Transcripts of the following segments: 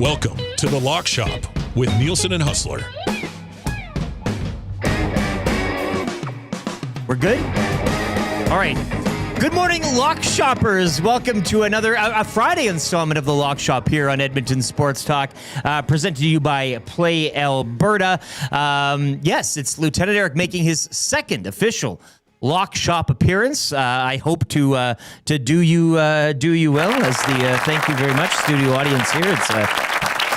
Welcome to the Lock Shop with Nielson and Hustler. We're good? All right. Good morning, Lock Shoppers. Welcome to another a Friday installment of the Lock Shop here on Edmonton Sports Talk, presented to you by Play Alberta. Yes, it's Lieutenant Eric making his second official Lock Shop appearance. I hope to do you well as the thank you very much studio audience here. It's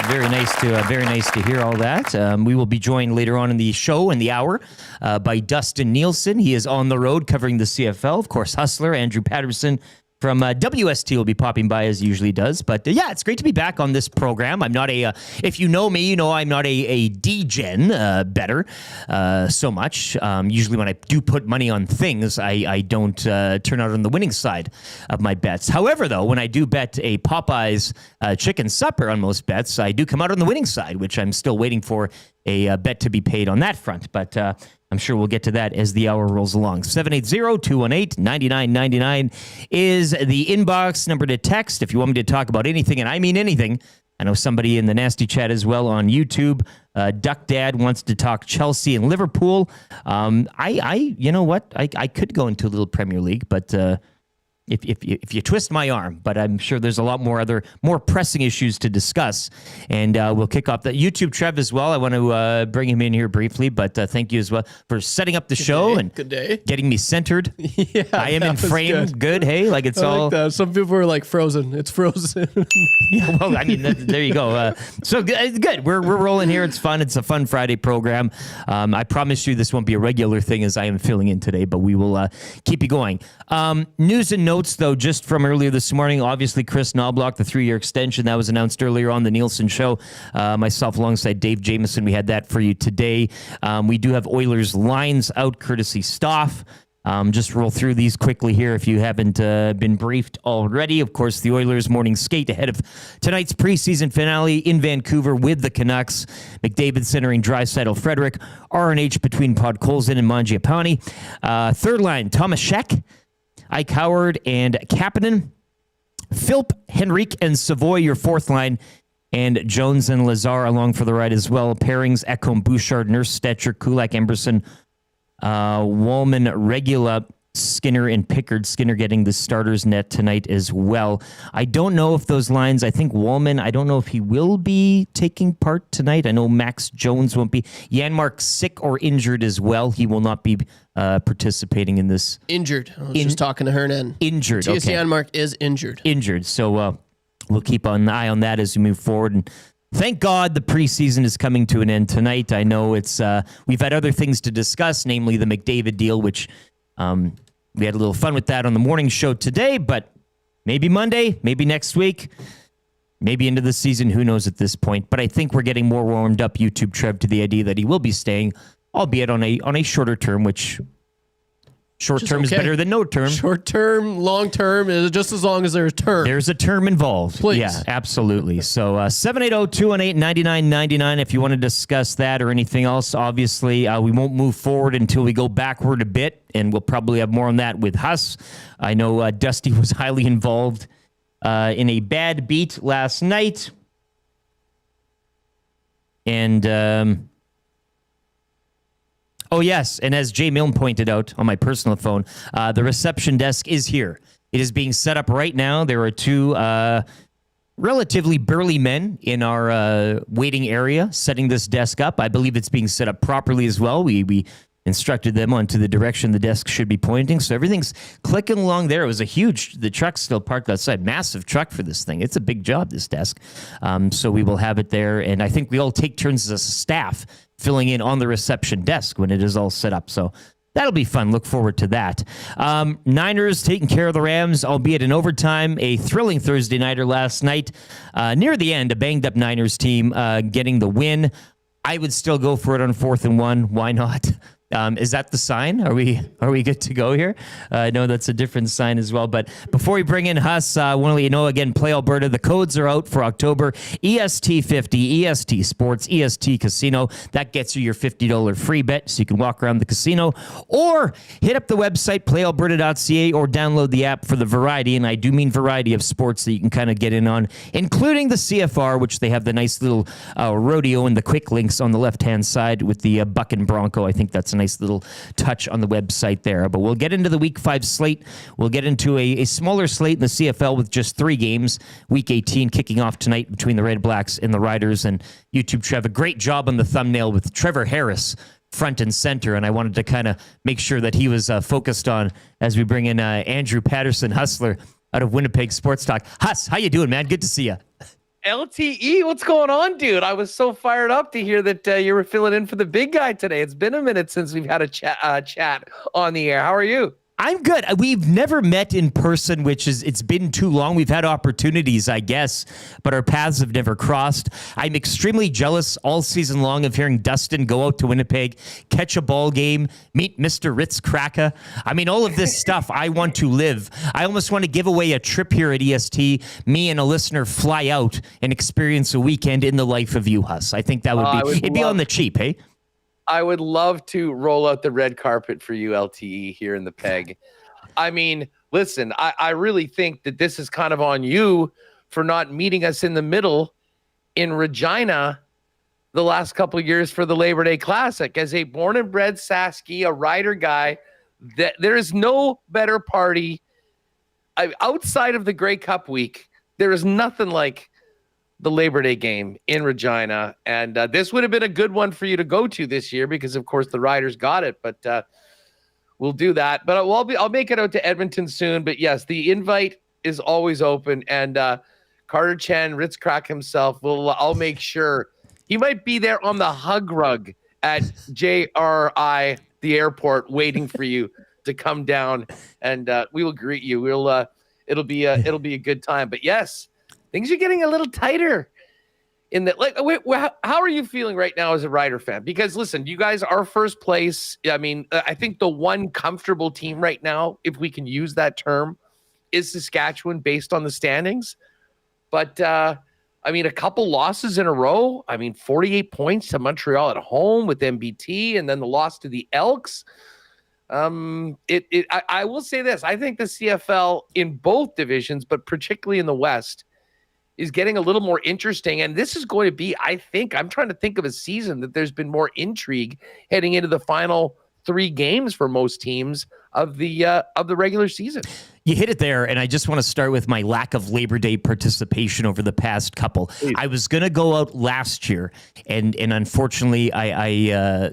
very nice to hear all that. We will be joined later on in the show in the hour by Dustin Nielson. He is on the road covering the CFL. Of course, Hustler Andrew Paterson from WST will be popping by as he usually does. But yeah, it's great to be back on this program. I'm not if you know me, you know I'm not a D-gen better so much. Usually when I do put money on things, I don't turn out on the winning side of my bets. However, though, when I do bet a Popeyes chicken supper on most bets, I do come out on the winning side, which I'm still waiting for a bet to be paid on that front. But I'm sure we'll get to that as the hour rolls along. 780-218-9999 is the inbox number to text if you want me to talk about anything, and I mean anything. I know somebody in the nasty chat as well on YouTube. Duck Dad wants to talk Chelsea and Liverpool. You know what? I could go into a little Premier League, but if you twist my arm, but I'm sure there's a lot more pressing issues to discuss, and we'll kick off the YouTube Trev as well. I want to bring him in here briefly, but thank you as well for setting up the show and getting me centered. Yeah, I am in frame. Good. Hey, like it's all. Like that. Some people are like frozen. It's frozen. Yeah, well, I mean, there you go. So good. We're rolling here. It's fun. It's a fun Friday program. I promise you this won't be a regular thing as I am filling in today, but we will keep you going. News and notes, though, just from earlier this morning. Obviously, Chris Knobloch, the 3-year extension that was announced earlier on the Nielson show. Myself alongside Dave Jameson, we had that for you today. We do have Oilers lines out courtesy Stoff. Just roll through these quickly here if you haven't been briefed already. Of course, the Oilers morning skate ahead of tonight's preseason finale in Vancouver with the Canucks. McDavid centering Draisaitl Frederic. RNH between Podkolzin and Mangiapane. Third line, Thomas Scheck, Ike Howard, and Kapanen. Philp, Henrique, and Savoy, your fourth line. And Jones and Lazar along for the ride as well. Pairings, Ekholm, Bouchard, Nurse, Stetcher, Kulak, Emberson, Wallman, Regula, Skinner, and Pickard. Skinner getting the starters net tonight as well. I don't know if those lines, I think Wallman, I don't know if he will be taking part tonight. I know Max Jones won't be. Janmark sick or injured as well. He will not be participating in this. Injured. I was just talking to Hernan. Injured, T.S. okay. Janmark is injured. Injured. So we'll keep an eye on that as we move forward. And thank God the preseason is coming to an end tonight. I know it's we've had other things to discuss, namely the McDavid deal, which we had a little fun with that on the morning show today, but maybe Monday, maybe next week, maybe into the season, who knows at this point. But I think we're getting more warmed up, YouTube Trev, to the idea that he will be staying, albeit on a shorter term, which short term is better than no term. Short term, long term is just as long as there's term. There's a term involved. Please. Yeah, absolutely. So 780-218-9999 if you want to discuss that or anything else. Obviously, we won't move forward until we go backward a bit, and we'll probably have more on that with Huss. I know Dusty was highly involved in a bad beat last night. And oh, yes, and as Jay Milne pointed out on my personal phone, the reception desk is here. It is being set up right now. There are two relatively burly men in our waiting area setting this desk up. I believe it's being set up properly as well. We instructed them onto the direction the desk should be pointing, so everything's clicking along there. It was the truck's still parked outside. Massive truck for this thing. It's a big job, this desk. So we will have it there, and I think we all take turns as a staff filling in on the reception desk when it is all set up. So that'll be fun. Look forward to that. Niners taking care of the Rams, albeit in overtime. A thrilling Thursday nighter last night. Near the end, a banged-up Niners team getting the win. I would still go for it on 4th and 1. Why not? Is that the sign? Are we good to go here? I know that's a different sign as well. But before we bring in Huss, I want to let you know again, Play Alberta, the codes are out for October. EST 50, EST Sports, EST Casino. That gets you your $50 free bet so you can walk around the casino. Or hit up the website, playalberta.ca, or download the app for the variety, and I do mean variety of sports that you can kind of get in on, including the CFR, which they have the nice little rodeo and the quick links on the left-hand side with the Buck and Bronco. I think that's a nice little touch on the website there. But we'll get into the Week 5 slate. We'll get into a smaller slate in the CFL with just 3 games. Week 18 kicking off tonight between the Redblacks and the Riders. And YouTube Trev, a great job on the thumbnail with Trevor Harris front and center, and I wanted to kind of make sure that he was focused on as we bring in Andrew Paterson, Hustler, out of Winnipeg Sports Talk. Huss, how you doing, man? Good to see you. LTE, what's going on, dude? I was so fired up to hear that you were filling in for the big guy today. It's been a minute since we've had a chat on the air. How are you? I'm good. We've never met in person, it's been too long. We've had opportunities, I guess, but our paths have never crossed. I'm extremely jealous all season long of hearing Dustin go out to Winnipeg, catch a ball game, meet Mr. Ritz Kraka. I mean, all of this stuff I want to live. I almost want to give away a trip here at EST. Me and a listener fly out and experience a weekend in the life of you, Huss. I think that would be, it'd be on the cheap, hey? I would love to roll out the red carpet for you, LTE, here in the Peg. I mean, listen, I really think that this is kind of on you for not meeting us in the middle in Regina the last couple of years for the Labor Day Classic. As a born and bred Sasky, a rider guy, that there is no better party outside of the Grey Cup week. There is nothing like the Labor Day game in Regina, and this would have been a good one for you to go to this year because, of course, the Riders got it. But we'll do that. But I'll make it out to Edmonton soon. But yes, the invite is always open, and Carter Chen, Ritz Crack himself, I'll make sure he might be there on the hug rug at JRI, the airport, waiting for you to come down, and we will greet you. It'll be a good time. But yes. Things are getting a little tighter in that. Like, how are you feeling right now as a Rider fan? Because listen, you guys are first place. I mean, I think the one comfortable team right now, if we can use that term, is Saskatchewan based on the standings. But I mean, a couple losses in a row. I mean, 48 points to Montreal at home with MBT, and then the loss to the Elks. I will say this: I think the CFL in both divisions, but particularly in the West, is getting a little more interesting. And this is going to be, I'm trying to think of a season that there's been more intrigue heading into the final 3 games for most teams of the regular season. You hit it there, and I just want to start with my lack of Labor Day participation over the past couple. Please. I was going to go out last year, and unfortunately, I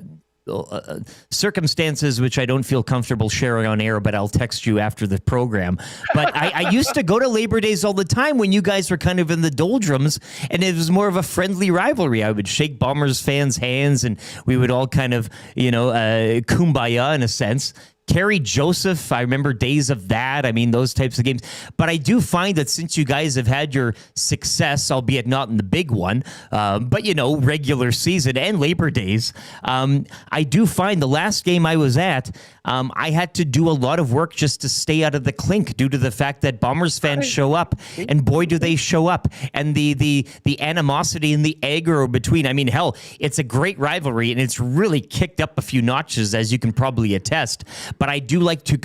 circumstances which I don't feel comfortable sharing on air, but I'll text you after the program. But I used to go to Labor Days all the time when you guys were kind of in the doldrums, and it was more of a friendly rivalry. I would shake Bombers fans' hands, and we would all kind of, kumbaya in a sense. Kerry Joseph, I remember days of that. I mean, those types of games. But I do find that since you guys have had your success, albeit not in the big one, but, regular season and Labor Days, I do find the last game I was at, I had to do a lot of work just to stay out of the clink due to the fact that Bombers fans show up, and boy, do they show up. And the animosity and the aggro between, I mean, hell, it's a great rivalry, and it's really kicked up a few notches, as you can probably attest. But I do like to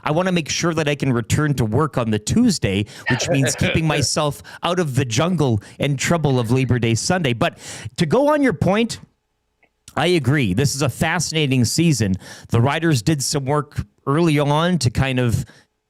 I want to make sure that I can return to work on the Tuesday, which means keeping myself out of the jungle and trouble of Labor Day Sunday. But to go on your point, I agree. This is a fascinating season. The Riders did some work early on to kind of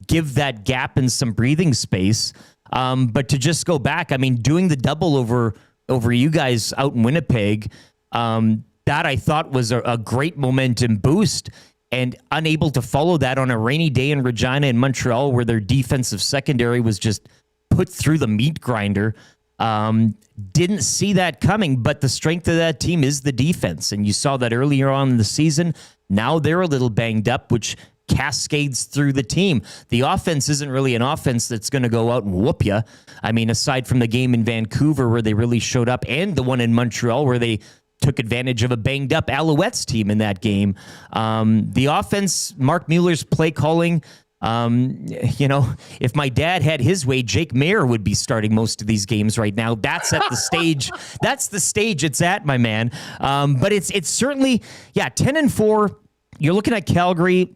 give that gap and some breathing space. But to just go back, I mean, doing the double over you guys out in Winnipeg, that I thought was a great momentum boost. And unable to follow that on a rainy day in Regina and Montreal, where their defensive secondary was just put through the meat grinder. Didn't see that coming, but the strength of that team is the defense. And you saw that earlier on in the season. Now they're a little banged up, which cascades through the team. The offense isn't really an offense that's going to go out and whoop you. I mean, aside from the game in Vancouver where they really showed up, and the one in Montreal where they took advantage of a banged up Alouettes team in that game. The offense, Mark Mueller's play calling, if my dad had his way, Jake Mayer would be starting most of these games right now. That's at the stage. That's the stage it's at, my man. But it's certainly, 10-4. You're looking at Calgary.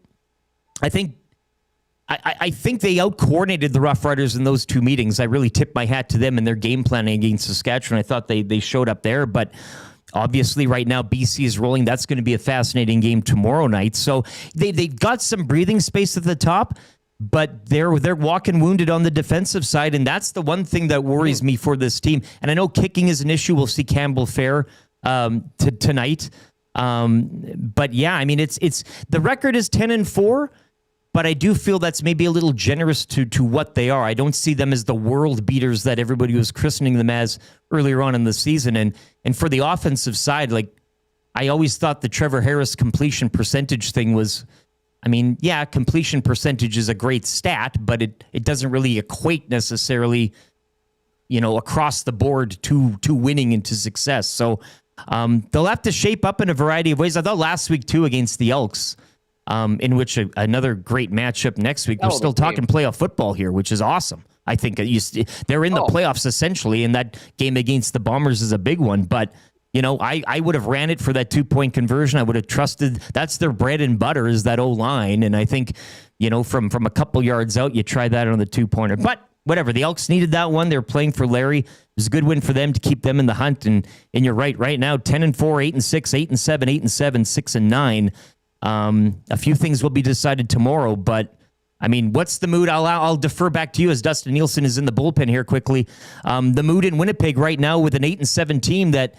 I think they out-coordinated the Roughriders in those two meetings. I really tip my hat to them and their game planning against Saskatchewan. I thought they showed up there, but obviously right now BC is rolling. That's going to be a fascinating game tomorrow night. So they got some breathing space at the top, but they're walking wounded on the defensive side, and that's the one thing that worries me for this team. And I know kicking is an issue. We'll see Campbell Fair tonight. But yeah, I mean, it's the record is 10-4. But I do feel that's maybe a little generous to what they are. I don't see them as the world beaters that everybody was christening them as earlier on in the season. And for the offensive side, like, I always thought the Trevor Harris completion percentage thing was, completion percentage is a great stat, but it doesn't really equate necessarily, across the board to winning and to success. So they'll have to shape up in a variety of ways. I thought last week too against the Elks, in which another great matchup next week. We're still talking playoff football here, which is awesome. I think they're in the playoffs essentially, and that game against the Bombers is a big one. But, I would have ran it for that 2-point conversion. I would have trusted that's their bread and butter is that O-line. And I think, from a couple yards out, you try that on the 2-pointer. But whatever, the Elks needed that one. They're playing for Larry. It was a good win for them to keep them in the hunt. And you're right now, 10-4, 8-6, 8-7, 8-7, 6-9. A few things will be decided tomorrow, but what's the mood? I'll defer back to you as Dustin Nielson is in the bullpen here quickly. The mood in Winnipeg right now with an 8-7 team that,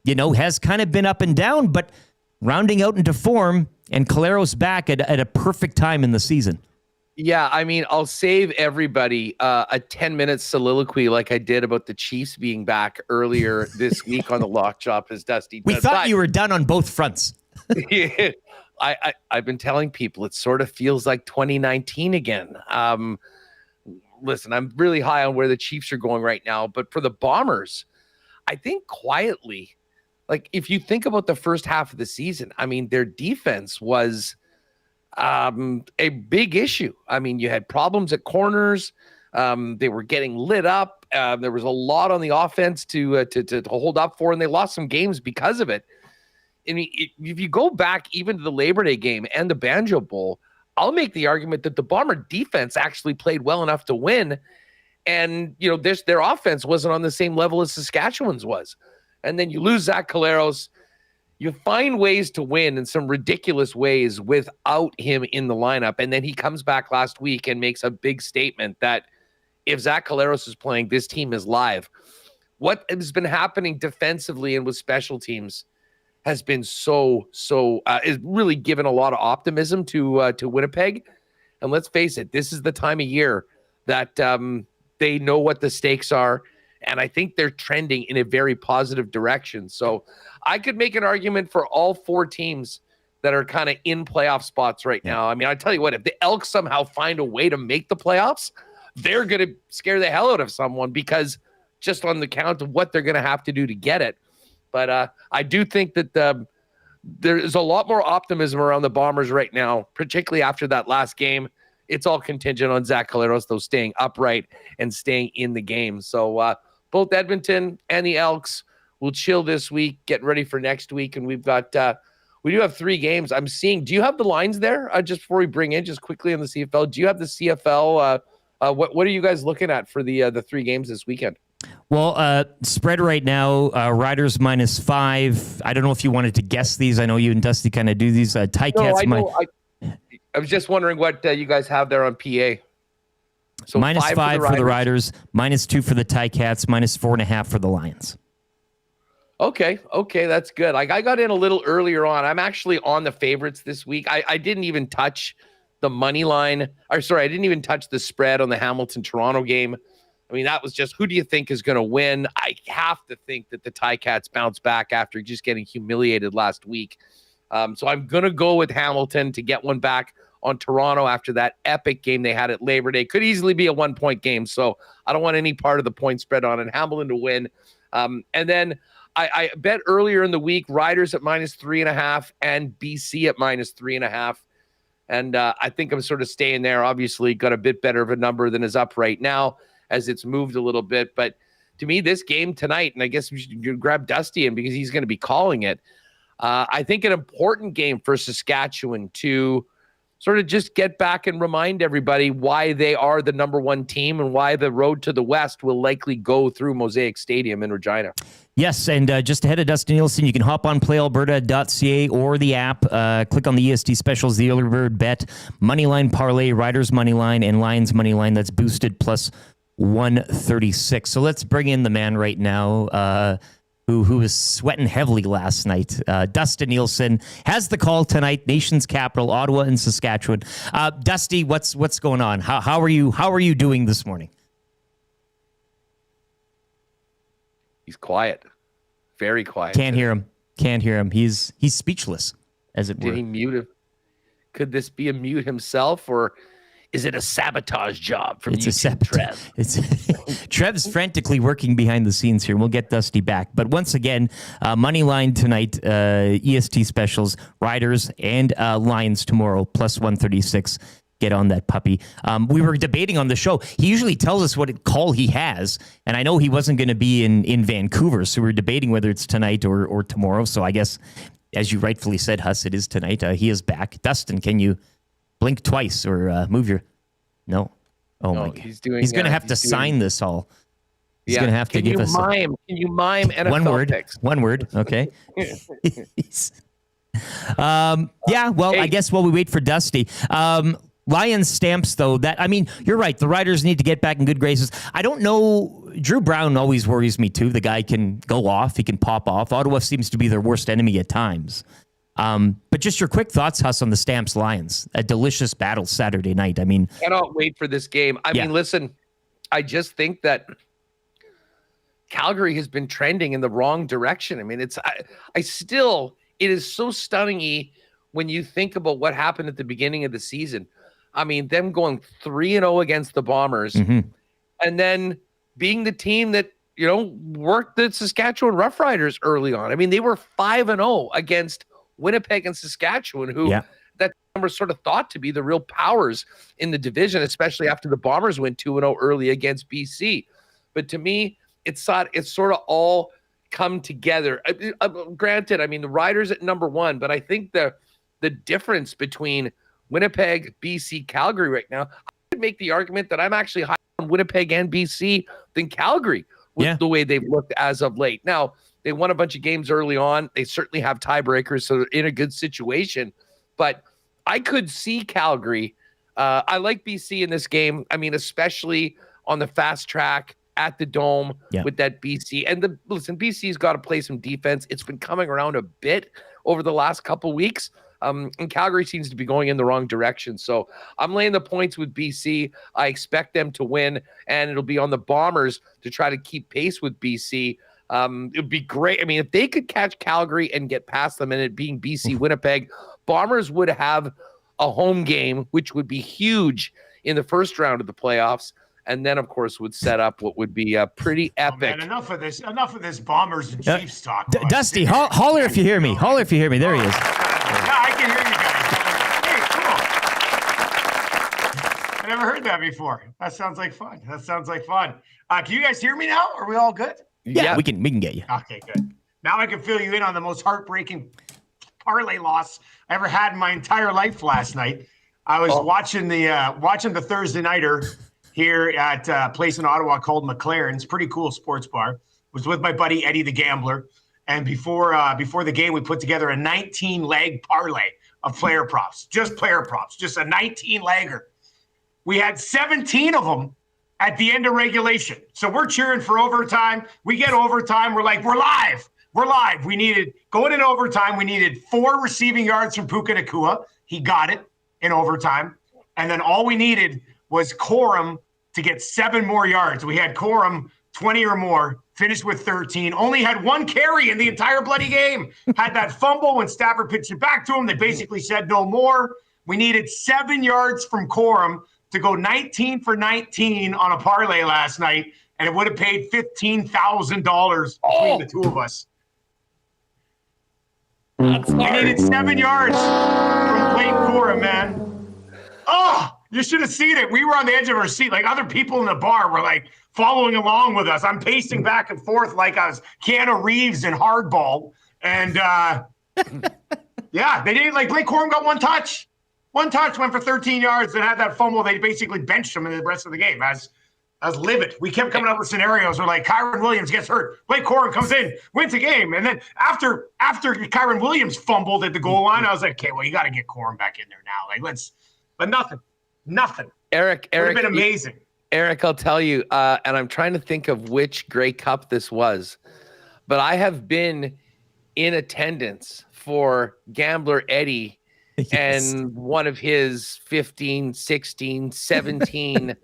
has kind of been up and down, but rounding out into form, and Caleros back at a perfect time in the season. Yeah, I'll save everybody a 10-minute soliloquy like I did about the Chiefs being back earlier this week on the Lock Shop as Dusty. We thought you were done on both fronts. Yeah. I've been telling people it sort of feels like 2019 again. Listen, I'm really high on where the Chiefs are going right now, but for the Bombers, I think quietly, like if you think about the first half of the season, their defense was a big issue. You had problems at corners. They were getting lit up. There was a lot on the offense to hold up for, and they lost some games because of it. If you go back even to the Labor Day game and the Banjo Bowl, I'll make the argument that the Bomber defense actually played well enough to win. And, their offense wasn't on the same level as Saskatchewan's was. And then you lose Zach Caleros. You find ways to win in some ridiculous ways without him in the lineup. And then he comes back last week and makes a big statement that if Zach Caleros is playing, this team is live. What has been happening defensively and with special teams has been is really given a lot of optimism to Winnipeg. And let's face it, this is the time of year that they know what the stakes are. And I think they're trending in a very positive direction. So I could make an argument for all four teams that are kind of in playoff spots right now. I tell you what, if the Elks somehow find a way to make the playoffs, they're going to scare the hell out of someone because just on the count of what they're going to have to do to get it. But I do think that there is a lot more optimism around the Bombers right now, particularly after that last game. It's all contingent on Zach Caleros, though, staying upright and staying in the game. So both Edmonton and the Elks will chill this week, getting ready for next week. And we do have 3 games. I'm seeing, do you have the lines there? Just before we bring in, just quickly on the CFL, do you have the CFL? What are you guys looking at for the 3 games this weekend? Well, spread right now, Riders -5. I don't know if you wanted to guess these. I know you and Dusty kind of do these. Ticats. No, I was just wondering what you guys have there on PA. So -5 for the Riders, -2 for the Ticats, -4.5 for the Lions. Okay, that's good. I got in a little earlier on. I'm actually on the favorites this week. I didn't even touch the money line. I didn't even touch the spread on the Hamilton-Toronto game. That was just, who do you think is going to win? I have to think that the Ticats bounce back after just getting humiliated last week. So I'm going to go with Hamilton to get one back on Toronto after that epic game they had at Labor Day. Could easily be a 1-point game, so I don't want any part of the point spread on it. Hamilton to win. And then I bet earlier in the week, Riders at -3.5 and BC at -3.5. And I think I'm sort of staying there. Obviously, got a bit better of a number than is up right now as it's moved a little bit. But to me, this game tonight, and I guess we should grab Dusty in because he's going to be calling it. I think an important game for Saskatchewan to sort of just get back and remind everybody why they are the number one team and why the road to the West will likely go through Mosaic Stadium in Regina. Yes, and just ahead of Dustin Nielson, you can hop on playalberta.ca or the app. Click on the EST specials, the early bird bet, Moneyline Parlay, Riders Moneyline, and Lions Moneyline. That's boosted plus 136. So let's bring in the man right now who was sweating heavily last night. Dustin Nielson has the call tonight, nation's capital, Ottawa and Saskatchewan. Dusty, what's going on? How are you doing this morning? He's quiet. Very quiet. Can't hear him. He's speechless, as it were. Did he mute him? Could this be a mute himself, or is it a sabotage job from Trev? Trev's frantically working behind the scenes here. We'll get Dusty back. But once again, Moneyline tonight, EST specials, Riders and Lions tomorrow, plus 136. Get on that puppy. We were debating on the show. He usually tells us what call he has, and I know he wasn't going to be in Vancouver, so we were debating whether it's tonight or tomorrow. So I guess, as you rightfully said, Huss, it is tonight. He is back. Dustin, can you blink twice or move your... No. Oh, my God. He's going to have to sign this all. He's going to have to give us... Can you mime NFL one word? picks? One word, okay. Yeah, well, hey. I guess while we wait for Dusty... Lions Stamps, though, you're right. The Riders need to get back in good graces. I don't know. Drew Brown always worries me, too. The guy can go off. He can pop off. Ottawa seems to be their worst enemy at times. But just your quick thoughts, Huss, on the Stamps Lions. A delicious battle Saturday night. Cannot wait for this game. I mean, listen, I just think that Calgary has been trending in the wrong direction. I mean, it is so stunning when you think about what happened at the beginning of the season. I mean, them going 3-0 against the Bombers and then being the team that, worked the Saskatchewan Roughriders early on. I mean, they were 5-0 against Winnipeg and Saskatchewan, who that were sort of thought to be the real powers in the division, especially after the Bombers went 2-0 early against BC. But to me, it's sort of all come together. Granted, I mean, the Riders at number one, but I think the difference between Winnipeg, BC, Calgary right now, I could make the argument that I'm actually higher on Winnipeg and BC than Calgary with the way they've looked as of late. Now, they won a bunch of games early on. They certainly have tiebreakers, so they're in a good situation. But I could see Calgary. I like BC in this game. I mean, especially on the fast track at the Dome with that BC. And listen, BC's got to play some defense. It's been coming around a bit over the last couple weeks. And Calgary seems to be going in the wrong direction. So I'm laying the points with BC. I expect them to win, and it'll be on the Bombers to try to keep pace with BC. It would be great. I mean, if they could catch Calgary and get past them and it being BC Winnipeg, Bombers would have a home game, which would be huge in the first round of the playoffs. And then, of course, would set up what would be a pretty epic. Man, enough of this Bombers and Chiefs talk. Dusty, holler if you hear me. Holler if you hear me. There he is. Yeah, I can hear you guys. Hey, cool. I never heard that before. That sounds like fun. Can you guys hear me now? Are we all good? Yeah, we can get you. Okay, good. Now I can fill you in on the most heartbreaking parlay loss I ever had in my entire life last night. I was watching the Thursday nighter here at a place in Ottawa called McLaren's. Pretty cool sports bar. Was with my buddy Eddie the Gambler. And before the game, we put together a 19-leg parlay of player props. Just player props. Just a 19-legger. We had 17 of them at the end of regulation. So we're cheering for overtime. We get overtime. We're like, we're live. Going in overtime, we needed 4 receiving yards from Puka Nacua. He got it in overtime. And then all we needed was Corum to get 7 more yards. We had Corum 20 or more, finished with 13, only had 1 carry in the entire bloody game. Had that fumble when Stafford pitched it back to him. They basically said no more. We needed 7 yards from Corum to go 19 for 19 on a parlay last night, and it would have paid $15,000 between the two of us. We needed 7 yards from Blake Corum, man. Oh, you should have seen it. We were on the edge of our seat. Like, other people in the bar were like following along with us. I'm pacing back and forth like I was Keanu Reeves in Hardball. And yeah, they didn't, like, Blake Corum got one touch. One touch, went for 13 yards and had that fumble. They basically benched him in the rest of the game. I was livid. We kept coming up with scenarios where, like, Kyron Williams gets hurt. Blake Corum comes in, wins the game. And then after Kyron Williams fumbled at the goal line, I was like, okay, well, you got to get Corum back in there now. Like, but nothing. Eric, it would have been amazing. Eric, I'll tell you, and I'm trying to think of which Grey Cup this was, but I have been in attendance for Gambler Eddie and one of his 15, 16, 17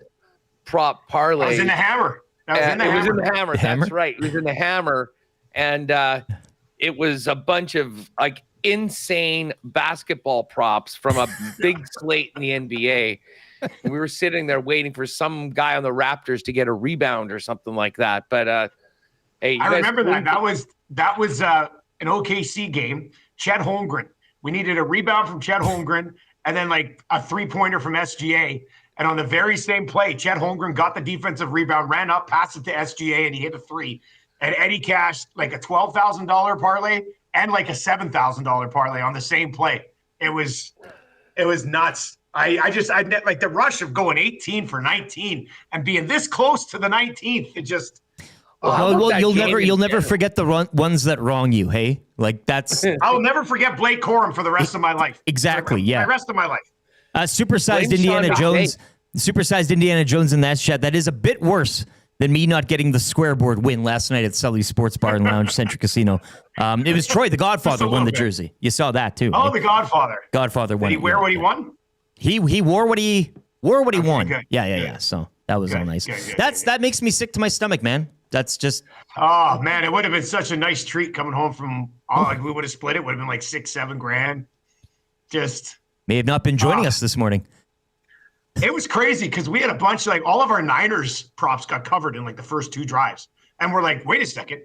prop parlays. I was in the Hammer. It was in the Hammer. That's right. It was in the Hammer. And it was a bunch of, like, insane basketball props from a big slate in the NBA. And we were sitting there waiting for some guy on the Raptors to get a rebound or something like that. But hey, I remember that. That was an OKC game. Chet Holmgren. We needed a rebound from Chet Holmgren and then, like, a three-pointer from SGA. And on the very same play, Chet Holmgren got the defensive rebound, ran up, passed it to SGA, and he hit a three. And Eddie cashed like a $12,000 parlay and like a $7,000 parlay on the same play. It was nuts. I like the rush of going 18 for 19 and being this close to the 19th. It just. Well, you'll never forget the ones that wrong you. Hey, like, that's. I'll never forget Blake Corum for the rest of my life. Exactly. Yeah. The rest of my life. Supersized Indiana Jones. Supersized Indiana Jones in that chat. That is a bit worse than me not getting the square-board win last night at Sully's Sports Bar and Lounge Centric Casino. It was Troy, the Godfather, won the jersey. You saw that too. Oh, right? the Godfather. Godfather won. Did he wear what he won? He wore what he won. Good. Yeah. So that was all nice. That makes me sick to my stomach, man. That's just. Oh man, it would have been such a nice treat coming home from. Like, we would have split it. Would have been like $6-7 grand. May have not been joining us this morning. It was crazy because we had a bunch, like, all of our Niners props got covered in, like, the first two drives. And we're like, wait a second,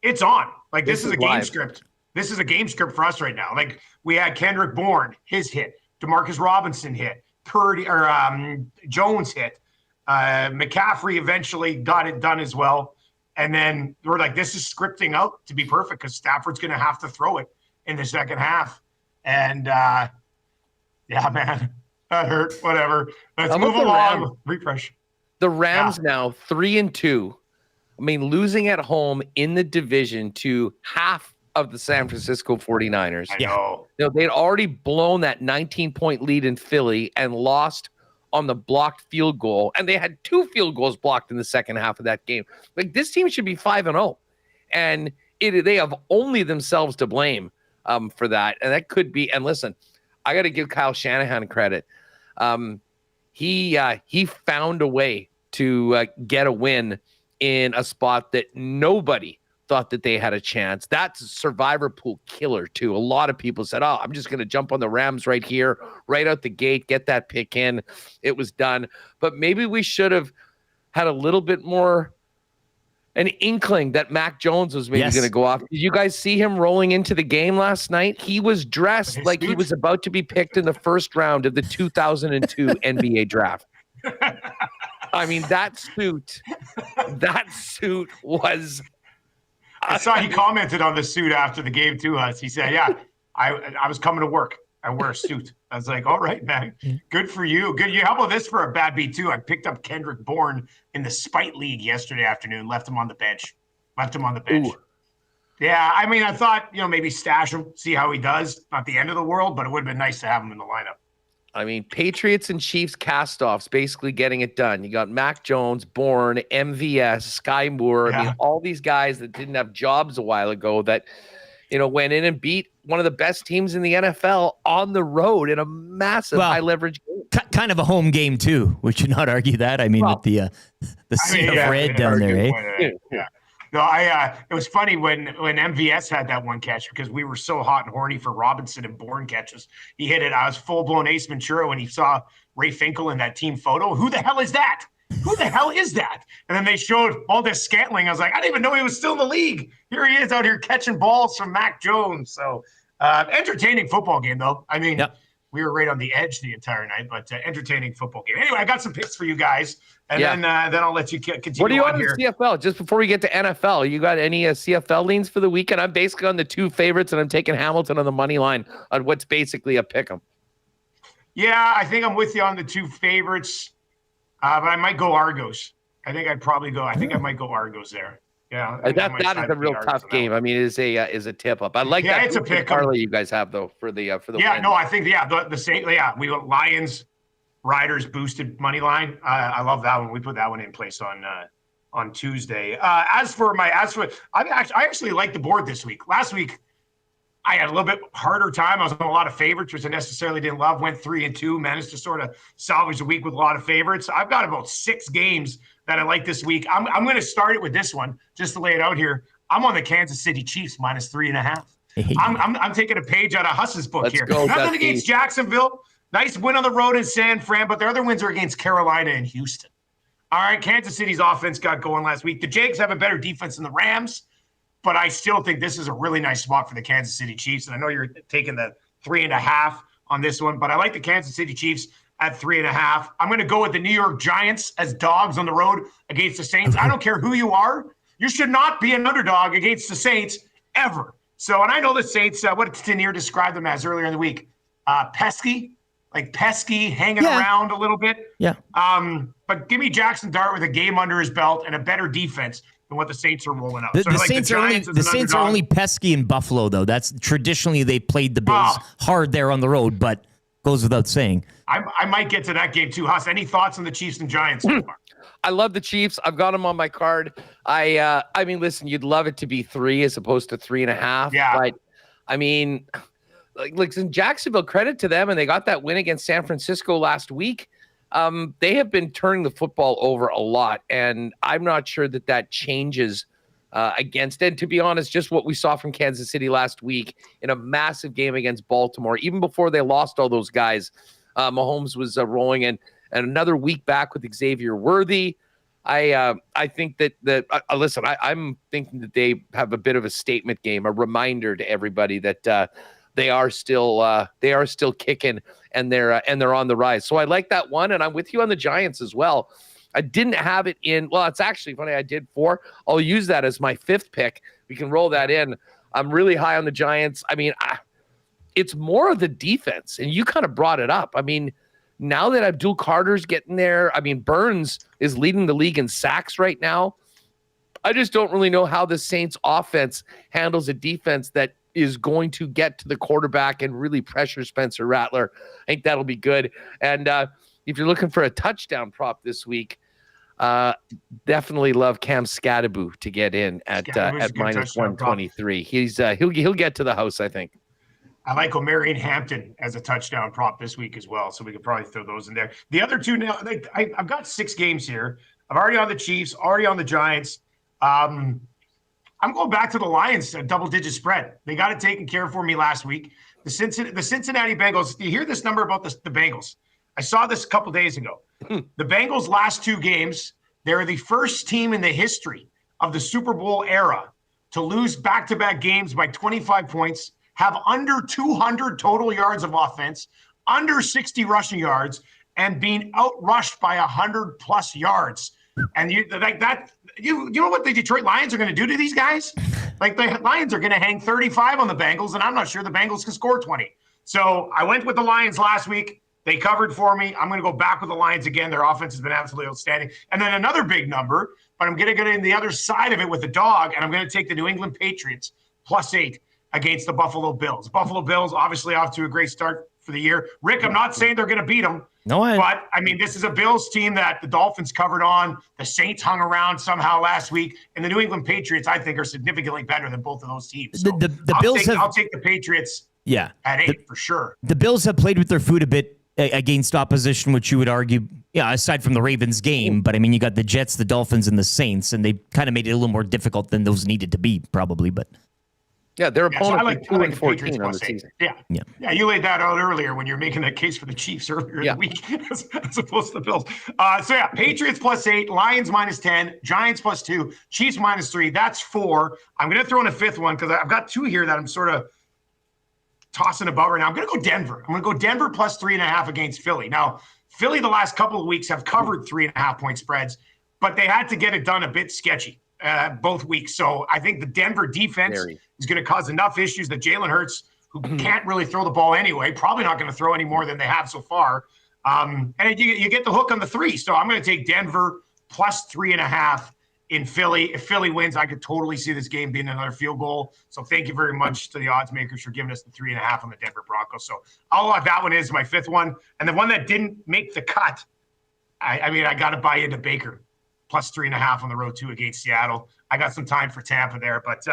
it's on. Like, this is a game script. This is a game script for us right now. Like, we had Kendrick Bourne, his hit. DeMarcus Robinson hit. Jones hit. McCaffrey eventually got it done as well. And then we're like, this is scripting out to be perfect because Stafford's going to have to throw it in the second half. And, yeah, man. That hurt. Whatever. Let's move along. Refresh. The Rams now 3-2. I mean, losing at home in the division to half of the San Francisco 49ers. I know. You know, they'd already blown that 19-point lead in Philly and lost on the blocked field goal. And they had 2 field goals blocked in the second half of that game. Like, this team should be 5-0. And they have only themselves to blame for that. And that could be. And listen, I got to give Kyle Shanahan credit. He found a way to get a win in a spot that nobody thought that they had a chance. That's a survivor pool killer too. A lot of people said, oh, I'm just going to jump on the Rams right here, right out the gate, get that pick in. It was done. But maybe we should have had a little bit more an inkling that Mac Jones was maybe going to go off. Did you guys see him rolling into the game last night? He was dressed like he was about to be picked in the first round of the 2002 NBA draft. I mean, that suit was. I saw he commented on the suit after the game to us. He said, yeah, I was coming to work. I wear a suit. I was like, all right, man, good for you. Good. How about this for a bad beat too? I picked up Kendrick Bourne in the Spite League yesterday afternoon, left him on the bench. Ooh. Yeah, I mean, I thought, maybe stash him, see how he does. Not the end of the world, but it would have been nice to have him in the lineup. I mean, Patriots and Chiefs cast-offs basically getting it done. You got Mac Jones, Bourne, MVS, Sky Moore. Yeah. I mean, all these guys that didn't have jobs a while ago that, went in and beat one of the best teams in the NFL on the road in a massive high-leverage game. Kind of a home game, too. We should not argue that. I mean, with the sea of red down there, eh? Yeah. No, it was funny when MVS had that one catch because we were so hot and horny for Robinson and Bourne catches. He hit it. I was full-blown Ace Ventura when he saw Ray Finkel in that team photo. Who the hell is that? Who the hell is that? And then they showed all this Scantling. I was like, I didn't even know he was still in the league. Here he is out here catching balls from Mac Jones. So, Entertaining football game, though. I mean, Yep. we were right on the edge the entire night, but entertaining football game. Anyway, I got some picks for you guys, and then I'll let you continue. What are you on here. the CFL? Just before we get to NFL, you got any CFL leans for the weekend? I'm basically on the two favorites, and I'm taking Hamilton on the money line on what's basically a pick 'em. Yeah, I think I'm with you on the two favorites, but I might go Argos. I think I might go Argos there. Yeah, That is a real tough game. I mean, it is a tip up. I like that. It's a pick parlay you guys have though for the Yeah, win. no, I think the same. Yeah, we got Lions, Riders boosted money line. I love that one. We put that one in place on Tuesday. I actually like the board this week. Last week, I had a little bit harder time. I was on a lot of favorites, which I necessarily didn't love. Went 3-2, managed to sort of salvage the week with a lot of favorites. I've got about 6 games that I like this week. I'm going to start it with this one, just to lay it out here. I'm on the Kansas City Chiefs -3.5. I'm taking a page out of Huss's book here. Nothing against Jacksonville. Nice win on the road in San Fran, but their other wins are against Carolina and Houston. All right, Kansas City's offense got going last week. The Jags have a better defense than the Rams, but I still think this is a really nice spot for the Kansas City Chiefs. And I know you're taking the 3.5 on this one, but I like the Kansas City Chiefs at 3.5. I'm going to go with the New York Giants as dogs on the road against the Saints. I don't care who you are. You should not be an underdog against the Saints ever. So, and I know the Saints, what did Tenier describe them as earlier in the week? Pesky, hanging around a little bit. Yeah. But give me Jackson Dart with a game under his belt and a better defense than what the Saints are rolling out. The Saints are only pesky in Buffalo, though. That's traditionally they played the Bills hard there on the road, but goes without saying. I might get to that game too. Huss, any thoughts on the Chiefs and Giants so far? I love the Chiefs. I've got them on my card. I mean, listen, you'd love it to be 3 as opposed to 3.5. Yeah. But I mean, like in Jacksonville, credit to them, and they got that win against San Francisco last week. They have been turning the football over a lot, and I'm not sure that changes against it. To be honest, just what we saw from Kansas City last week in a massive game against Baltimore, even before they lost all those guys, Mahomes was rolling in. And another week back with Xavier Worthy. I think that listen, I'm thinking that they have a bit of a statement game, a reminder to everybody that they are still kicking and they're on the rise. So I like that one, and I'm with you on the Giants as well. I didn't have it in. Well, it's actually funny. I did 4. I'll use that as my 5th pick. We can roll that in. I'm really high on the Giants. I mean, it's more of the defense, and you kind of brought it up. I mean, now that Abdul Carter's getting there, I mean, Burns is leading the league in sacks right now. I just don't really know how the Saints offense handles a defense that is going to get to the quarterback and really pressure Spencer Rattler. I think that'll be good. And if you're looking for a touchdown prop this week, definitely love Cam Scadaboo to get in at -123. He'll get to the house, I think. I like O'Marion Hampton as a touchdown prop this week as well, so we could probably throw those in there. The other two now, I've got 6 games here. I'm already on the Chiefs, already on the Giants. I'm going back to the Lions, a double-digit spread. They got it taken care of for me last week. The Cincinnati Bengals, do you hear this number about the Bengals? I saw this a couple days ago. The Bengals' last 2 games, they're the first team in the history of the Super Bowl era to lose back-to-back games by 25 points, have under 200 total yards of offense, under 60 rushing yards, and being outrushed by 100+ yards. And you know what the Detroit Lions are going to do to these guys? Like, the Lions are going to hang 35 on the Bengals, and I'm not sure the Bengals can score 20. So I went with the Lions last week. They covered for me. I'm going to go back with the Lions again. Their offense has been absolutely outstanding. And then another big number, but I'm going to get in the other side of it with the dog, and I'm going to take the New England Patriots +8 against the Buffalo Bills. Buffalo Bills obviously off to a great start for the year. Rick, I'm not saying they're going to beat them. But, I mean, this is a Bills team that the Dolphins covered on. The Saints hung around somehow last week. And the New England Patriots, I think, are significantly better than both of those teams. So I'll take the Patriots at 8 for sure. The Bills have played with their foot a bit against opposition, which you would argue, aside from the Ravens game. But, I mean, you got the Jets, the Dolphins, and the Saints, and they kind of made it a little more difficult than those needed to be, probably. But yeah, their opponent so I like 2-14 on the season. Yeah, you laid that out earlier when you're making that case for the Chiefs earlier in the week as opposed to the Bills. Patriots +8, Lions -10, Giants +2, Chiefs -3. That's 4. I'm going to throw in a 5th one because I've got 2 here that I'm sort of tossing about right now. I'm going to go Denver. I'm going to go Denver plus 3.5 against Philly. Now, Philly the last couple of weeks have covered 3.5 point spreads, but they had to get it done a bit sketchy both weeks. So I think the Denver defense is going to cause enough issues that Jalen Hurts, who can't really throw the ball anyway, probably not going to throw any more than they have so far. And you get the hook on the 3. So I'm going to take Denver plus 3.5 in Philly. If Philly wins, I could totally see this game being another field goal. So thank you very much to the odds makers for giving us the 3.5 on the Denver Broncos. So that one is my 5th one. And the one that didn't make the cut, I got to buy into Baker plus 3.5 on the road 2 against Seattle. I got some time for Tampa there, but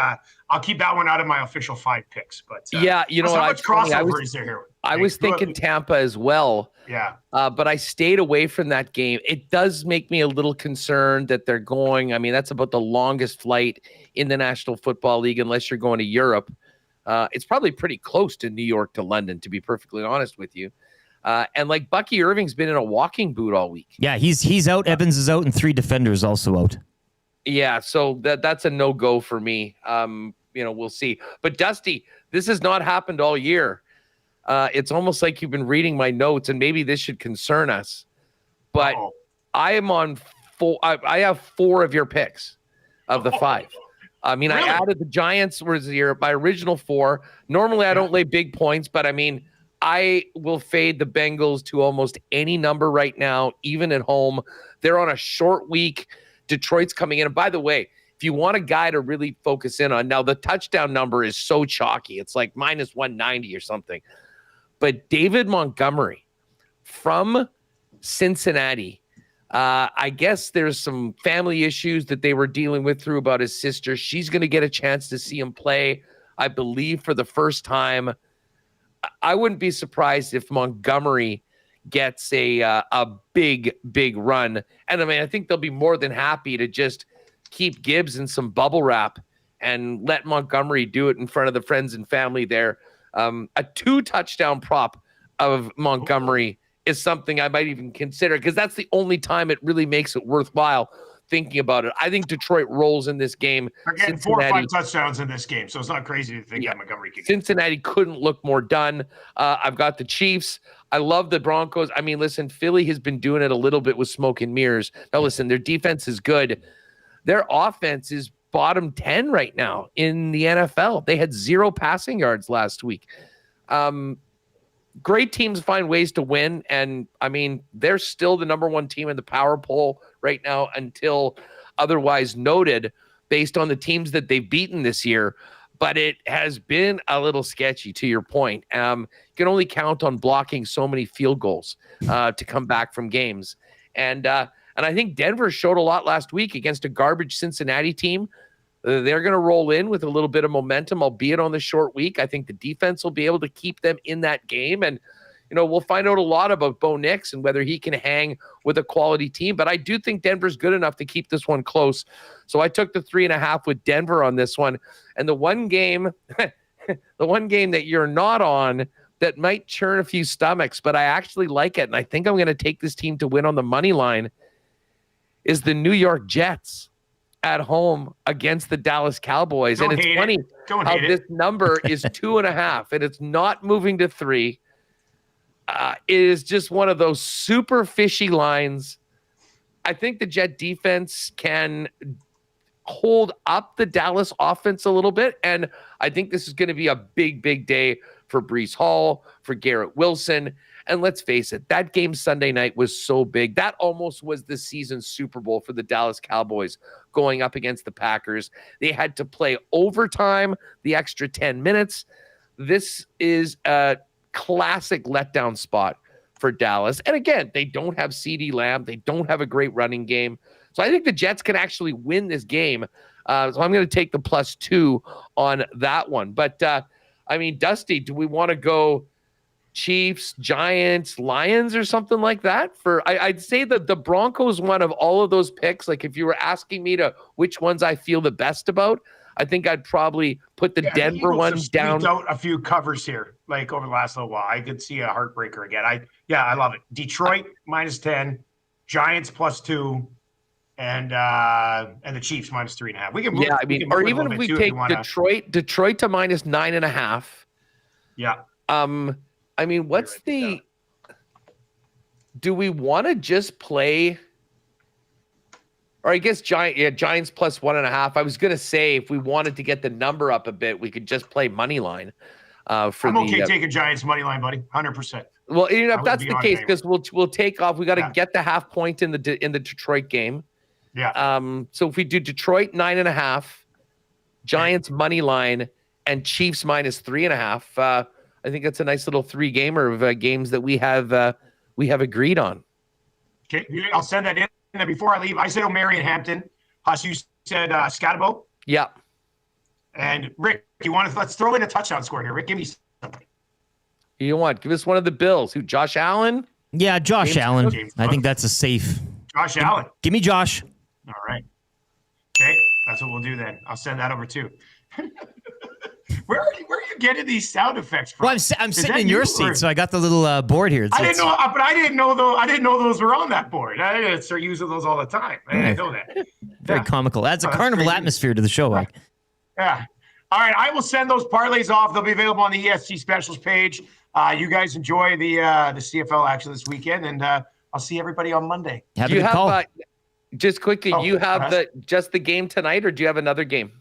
I'll keep that one out of my official 5 picks. But yeah, you know, how much crossover is there here? I was thinking Tampa as well. Yeah. But I stayed away from that game. It does make me a little concerned that they're going. I mean, that's about the longest flight in the National Football League, unless you're going to Europe. It's probably pretty close to New York to London, to be perfectly honest with you. And like Bucky Irving's been in a walking boot all week. Yeah, he's out. Evans is out, and 3 defenders also out. Yeah, so that's a no-go for me. We'll see. But Dusty, this has not happened all year. It's almost like you've been reading my notes, and maybe this should concern us. But I am on 4. I have 4 of your picks of the 5. I mean, really? I added the Giants was my original 4. Normally, I don't lay big points, but I mean, I will fade the Bengals to almost any number right now, even at home. They're on a short week. Detroit's coming in. And by the way, if you want a guy to really focus in on, now the touchdown number is so chalky. It's like minus 190 or something. But David Montgomery from Cincinnati, I guess there's some family issues that they were dealing with through about his sister. She's going to get a chance to see him play, I believe, for the first time. I wouldn't be surprised if Montgomery gets a big run. And I mean, I think they'll be more than happy to just keep Gibbs in some bubble wrap and let Montgomery do it in front of the friends and family there. A 2-touchdown prop of Montgomery is something I might even consider, because that's the only time it really makes it worthwhile thinking about it. I think Detroit rolls in this game. They're getting 4 or 5 touchdowns in this game, so it's not crazy to think that Montgomery can. Cincinnati couldn't look more done. I've got the Chiefs. I love the Broncos. I mean, listen, Philly has been doing it a little bit with smoke and mirrors. Now, listen, their defense is good. Their offense is bottom 10 right now in the NFL. They had 0 passing yards last week. Great teams find ways to win, and I mean, they're still the number 1 team in the power poll right now until otherwise noted, based on the teams that they've beaten this year. But it has been a little sketchy, to your point. You can only count on blocking so many field goals to come back from games. And I think Denver showed a lot last week against a garbage Cincinnati team. They're going to roll in with a little bit of momentum, albeit on the short week. I think the defense will be able to keep them in that game. And, we'll find out a lot about Bo Nix and whether he can hang with a quality team. But I do think Denver's good enough to keep this one close. So I took the 3.5 with Denver on this one. And the one game that you're not on that might churn a few stomachs, but I actually like it, and I think I'm going to take this team to win on the money line, is the New York Jets at home against the Dallas Cowboys. And it's funny how this number is 2.5, and it's not moving to 3. It is just one of those super fishy lines. I think the Jet defense can hold up the Dallas offense a little bit, and I think this is going to be a big day for Breece Hall, for Garrett Wilson. And let's face it, that game Sunday night was so big. That almost was the season Super Bowl for the Dallas Cowboys going up against the Packers. They had to play overtime, the extra 10 minutes. This is a classic letdown spot for Dallas. And again, they don't have CeeDee Lamb. They don't have a great running game. So I think the Jets can actually win this game. So I'm going to take the +2 on that one. But, I mean, Dusty, do we want to go Chiefs, Giants, Lions, or something like that? I'd say that the Broncos one of all of those picks, like if you were asking me to which ones I feel the best about, I think I'd probably put the Denver one down. Out a few covers here, like over the last little while. I could see a heartbreaker again. I love it. Detroit -10, Giants +2, and the Chiefs -3.5. We can move. Yeah, I mean, or even if we take Detroit to -9.5. Yeah. I mean, do we want to just play? Or I guess Giants plus 1.5. I was going to say if we wanted to get the number up a bit, we could just play money line. I'm okay taking Giants money line, buddy. 100%. Well, if that's the case, because we'll take off. We got to get the half point in the Detroit game. Yeah. So if we do Detroit 9.5, Giants money line, and Chiefs minus 3.5, I think that's a nice little 3-gamer of games that we have agreed on. Okay, I'll send that in. And before I leave, I said O'Mary and Hampton. Huss, you said Scatterbo. Yeah. And Rick, let's throw in a touchdown score here. Rick, give me something. You know what? Give us one of the Bills. Who? Josh Allen? Yeah, Josh Allen. I think that's a safe. Josh Allen. Give me Josh. All right. Okay, that's what we'll do then. I'll send that over too. Where are you getting these sound effects from? Well, I'm sitting in your seat, so I got the little board here. I didn't know those were on that board. I didn't start using those all the time. I didn't know that. Very comical. Adds a carnival atmosphere to the show. Right. Yeah. All right. I will send those parlays off. They'll be available on the ESG specials page. You guys enjoy the CFL action this weekend, and I'll see everybody on Monday. Have a good call. Just quickly, you have just the game tonight, or do you have another game?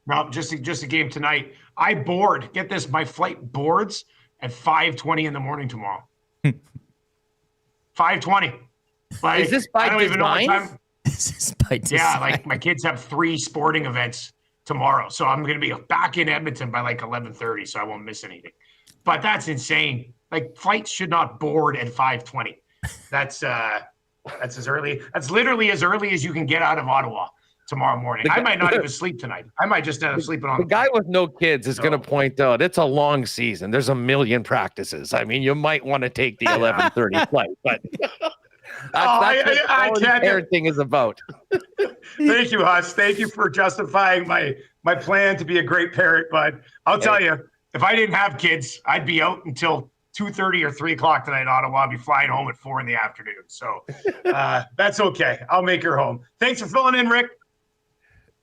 No, just a game tonight. I board. Get this, my flight boards at 5:20 in the morning tomorrow. 5:20. Like, is this by design? This is by design. Yeah, like my kids have 3 sporting events tomorrow, so I'm going to be back in Edmonton by like 11:30, so I won't miss anything. But that's insane. Like flights should not board at 5:20. That's as early. That's literally as early as you can get out of Ottawa tomorrow morning. I might not even sleep tonight. I might just end up sleeping on the guy with no kids is going to point out it's a long season. There's a million practices. I mean, you might want to take the 11:30 flight, but that's what parenting is about. Thank you, Huss. Thank you for justifying my plan to be a great parent. But I'll tell you, if I didn't have kids, I'd be out until 2:30 or 3 o'clock tonight in Ottawa. I'll be flying home at 4 p.m. So that's okay. I'll make her home. Thanks for filling in, Rick.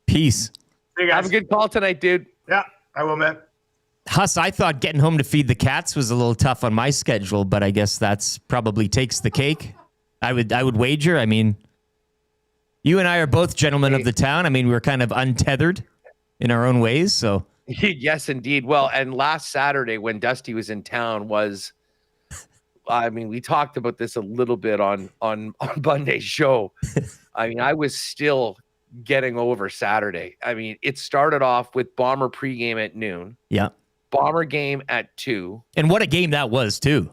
Peace. See you guys. Have a good call tonight, dude. Yeah, I will, man. Huss, I thought getting home to feed the cats was a little tough on my schedule, but I guess that's probably takes the cake. I would wager. I mean, you and I are both gentlemen of the town. I mean, we're kind of untethered in our own ways, so. Yes, indeed. Well, and last Saturday when Dusty was in town we talked about this a little bit on Monday's show. I mean, I was still getting over Saturday. I mean, it started off with Bomber pregame at noon. Yeah. Bomber game at 2. And what a game that was, too.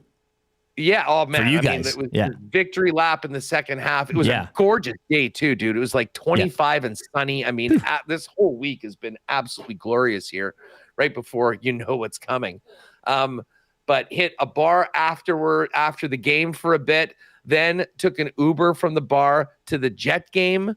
Yeah. Oh, man. For you guys. It was victory lap in the second half. It was a gorgeous day, too, dude. It was like 25 and sunny. I mean, this whole week has been absolutely glorious here, right before you know what's coming. But hit a bar after the game for a bit, then took an Uber from the bar to the Jet game,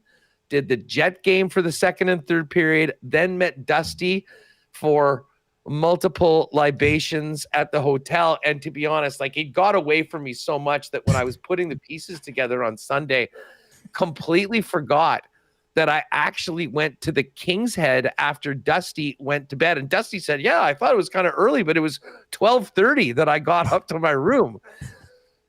did the Jet game for the second and third period, then met Dusty for multiple libations at the hotel. And to be honest, like it got away from me so much that when I was putting the pieces together on Sunday, completely forgot that I actually went to the King's Head after Dusty went to bed. And Dusty said, yeah, I thought it was kind of early, but it was 12:30 that I got up to my room.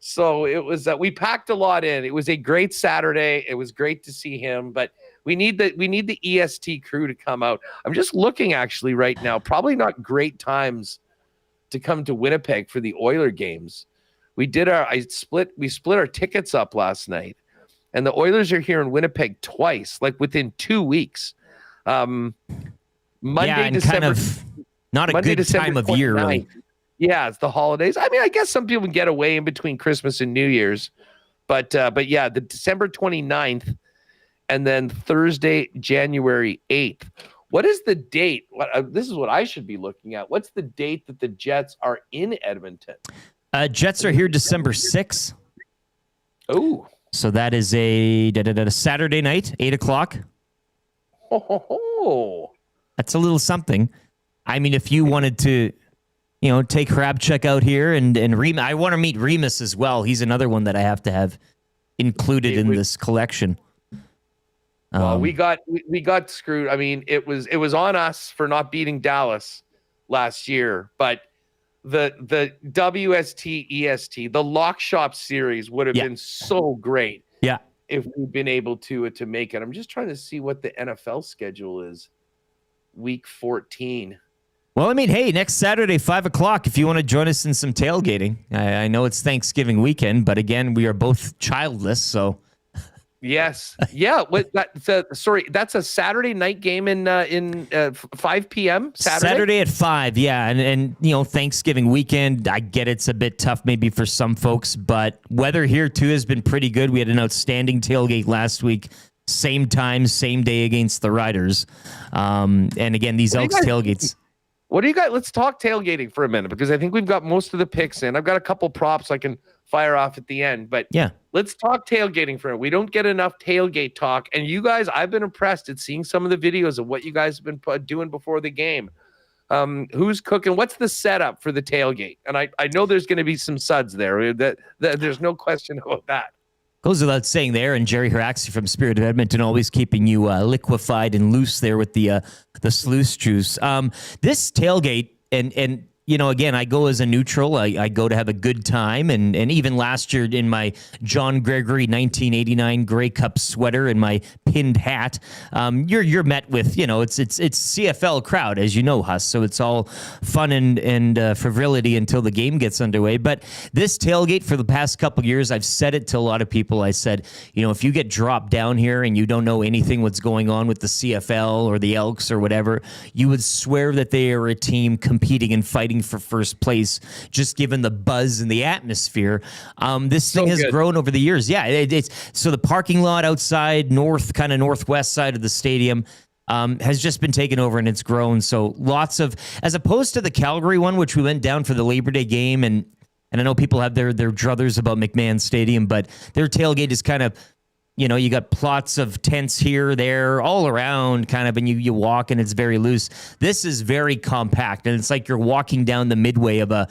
So it was we packed a lot in. It was a great Saturday. It was great to see him, but we need the EST crew to come out. I'm just looking actually right now, probably not great times to come to Winnipeg for the Oiler games. We split our tickets up last night, and the Oilers are here in Winnipeg twice, like within 2 weeks. Monday, December, kind of not a Monday, good December time of year, really. Yeah, it's the holidays. I mean, I guess some people get away in between Christmas and New Year's, but yeah, the December 29th and then Thursday, January 8th. What is the date? This is what I should be looking at. What's the date that the Jets are in Edmonton? Jets are here December 6th. Oh. So that is a Saturday night, 8 o'clock. Oh. That's a little something. I mean, if you wanted to, take Hrabchuk out here and Remus. I want to meet Remus as well. He's another one that I have to have included in this collection. Well, we got screwed. I mean, it was on us for not beating Dallas last year, but the WST EST, the Lock Shop series would have been so great. Yeah. If we've been able to make it. I'm just trying to see what the NFL schedule is. Week 14. Well, I mean, hey, next Saturday, 5:00, if you want to join us in some tailgating. I know it's Thanksgiving weekend, but again, we are both childless, so. Yes. Yeah. Sorry, that's a Saturday night game in 5 p.m. Saturday at 5. Yeah. And Thanksgiving weekend, I get it's a bit tough maybe for some folks, but weather here too has been pretty good. We had an outstanding tailgate last week. Same time, same day against the Riders. And again, these Elks tailgates. What do you got? Let's talk tailgating for a minute, because I think we've got most of the picks in. I've got a couple props I can fire off at the end, but let's talk tailgating for a minute. We don't get enough tailgate talk. And you guys, I've been impressed at seeing some of the videos of what you guys have been doing before the game. Who's cooking? What's the setup for the tailgate? And I know there's going to be some suds there. That there's no question about that. Goes without saying there, and Jerry Haraxi from Spirit of Edmonton always keeping you liquefied and loose there with the sluice juice. This tailgate, and again, I go as a neutral. I go to have a good time, and even last year in my John Gregory 1989 Grey Cup sweater and my pinned hat, you're met with it's CFL crowd, as you know, Huss. So it's all fun and frivolity until the game gets underway. But this tailgate for the past couple of years, I've said it to a lot of people. I said, if you get dropped down here and you don't know anything what's going on with the CFL or the Elks or whatever, you would swear that they are a team competing and fighting for first place, just given the buzz and the atmosphere. This thing has grown over the years. Yeah, it's so the parking lot outside northwest side of the stadium has just been taken over, and it's grown. So lots of, as opposed to the Calgary one, which we went down for the Labor Day game, and I know people have their druthers about McMahon Stadium, but their tailgate is kind of, you got plots of tents here, there, all around, kind of, and you walk, and it's very loose. This is very compact, and it's like you're walking down the midway of a